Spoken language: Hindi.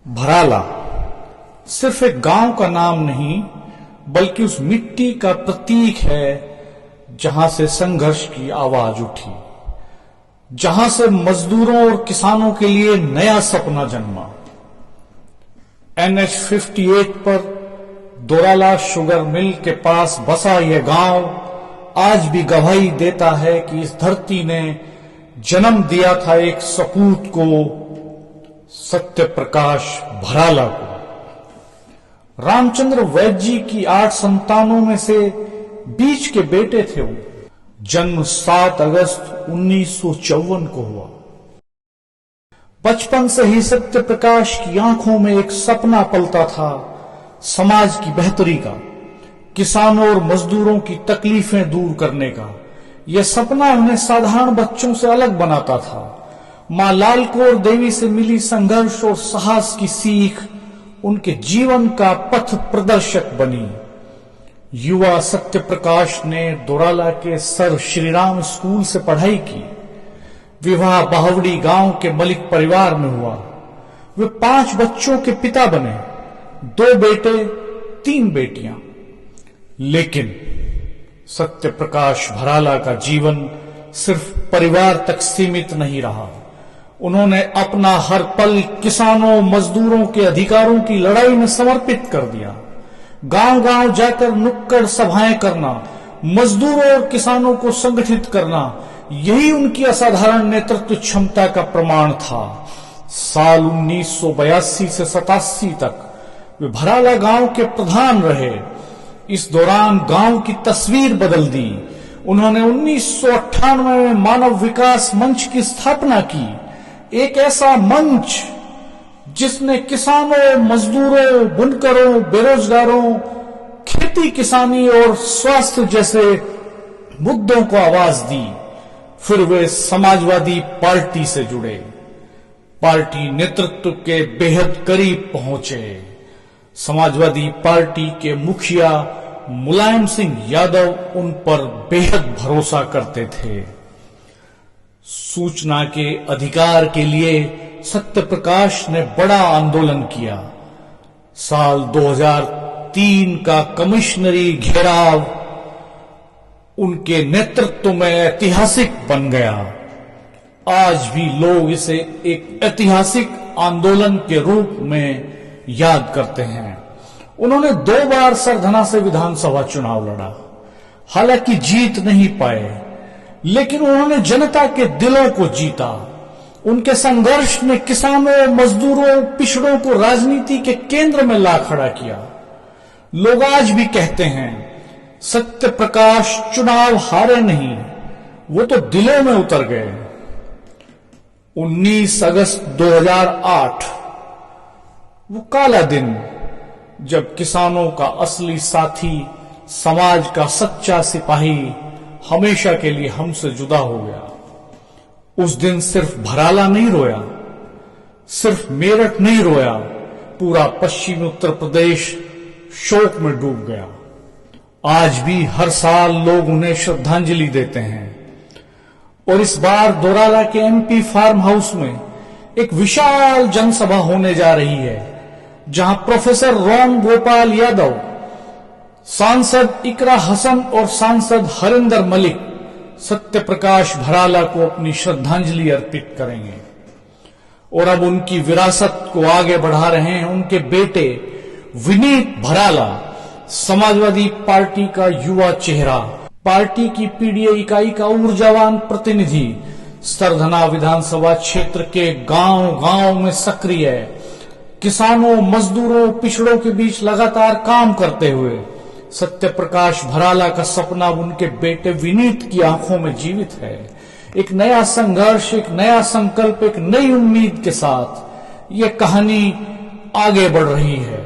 भराला सिर्फ एक गांव का नाम नहीं बल्कि उस मिट्टी का प्रतीक है जहां से संघर्ष की आवाज उठी, जहां से मजदूरों और किसानों के लिए नया सपना जन्मा। NH 58 पर दोराला शुगर मिल के पास बसा यह गांव आज भी गवाही देता है कि इस धरती ने जन्म दिया था एक सपूत को, सत्य प्रकाश भराला को। रामचंद्र वैद्य जी की 8 संतानों में से बीच के बेटे थे वो। जन्म 7 अगस्त 1954 को हुआ। बचपन से ही सत्य प्रकाश की आंखों में एक सपना पलता था समाज की बेहतरी का, किसानों और मजदूरों की तकलीफें दूर करने का। यह सपना उन्हें साधारण बच्चों से अलग बनाता था। मां लाल कौर देवी से मिली संघर्ष और साहस की सीख उनके जीवन का पथ प्रदर्शक बनी। युवा सत्य प्रकाश ने दोराला के सर श्रीराम स्कूल से पढ़ाई की। विवाह बावड़ी गांव के मलिक परिवार में हुआ। वे 5 बच्चों के पिता बने, 2 बेटे 3 बेटियां। लेकिन सत्य प्रकाश भराला का जीवन सिर्फ परिवार तक सीमित नहीं रहा। उन्होंने अपना हर पल किसानों मजदूरों के अधिकारों की लड़ाई में समर्पित कर दिया। गांव गांव जाकर नुक्कड़ सभाएं करना, मजदूरों और किसानों को संगठित करना, यही उनकी असाधारण नेतृत्व क्षमता का प्रमाण था। साल 1982 से 87 तक वे भराला गांव के प्रधान रहे। इस दौरान गांव की तस्वीर बदल दी। उन्होंने 1998 में मानव विकास मंच की स्थापना की, एक ऐसा मंच जिसने किसानों, मजदूरों, बुनकरों, बेरोजगारों, खेती किसानी और स्वास्थ्य जैसे मुद्दों को आवाज दी। फिर वे समाजवादी पार्टी से जुड़े, पार्टी नेतृत्व के बेहद करीब पहुंचे। समाजवादी पार्टी के मुखिया मुलायम सिंह यादव उन पर बेहद भरोसा करते थे। सूचना के अधिकार के लिए सत्य प्रकाश ने बड़ा आंदोलन किया। साल 2003 का कमिश्नरी घेराव उनके नेतृत्व में ऐतिहासिक बन गया। आज भी लोग इसे एक ऐतिहासिक आंदोलन के रूप में याद करते हैं। उन्होंने 2 बार सरधना से विधानसभा चुनाव लड़ा, हालांकि जीत नहीं पाए, लेकिन उन्होंने जनता के दिलों को जीता। उनके संघर्ष ने किसानों, मजदूरों, पिछड़ों को राजनीति के केंद्र में ला खड़ा किया। लोग आज भी कहते हैं सत्य प्रकाश चुनाव हारे नहीं, वो तो दिलों में उतर गए। 19 अगस्त 2008 वो काला दिन जब किसानों का असली साथी, समाज का सच्चा सिपाही हमेशा के लिए हमसे जुदा हो गया। उस दिन सिर्फ भराला नहीं रोया, सिर्फ मेरठ नहीं रोया, पूरा पश्चिमी उत्तर प्रदेश शोक में डूब गया। आज भी हर साल लोग उन्हें श्रद्धांजलि देते हैं। और इस बार दोराला के MP फार्म हाउस में एक विशाल जनसभा होने जा रही है, जहां प्रोफेसर राम गोपाल यादव, सांसद इकरा हसन और सांसद हरिंदर मलिक सत्य प्रकाश भराला को अपनी श्रद्धांजलि अर्पित करेंगे। और अब उनकी विरासत को आगे बढ़ा रहे हैं उनके बेटे विनीत भराला, समाजवादी पार्टी का युवा चेहरा, पार्टी की PDA इकाई का ऊर्जावान प्रतिनिधि, सरधना विधानसभा क्षेत्र के गांव गांव में सक्रिय, किसानों, मजदूरों, पिछड़ों के बीच लगातार काम करते हुए सत्य प्रकाश भराला का सपना उनके बेटे विनीत की आंखों में जीवित है। एक नया संघर्ष, एक नया संकल्प, एक नई उम्मीद के साथ ये कहानी आगे बढ़ रही है।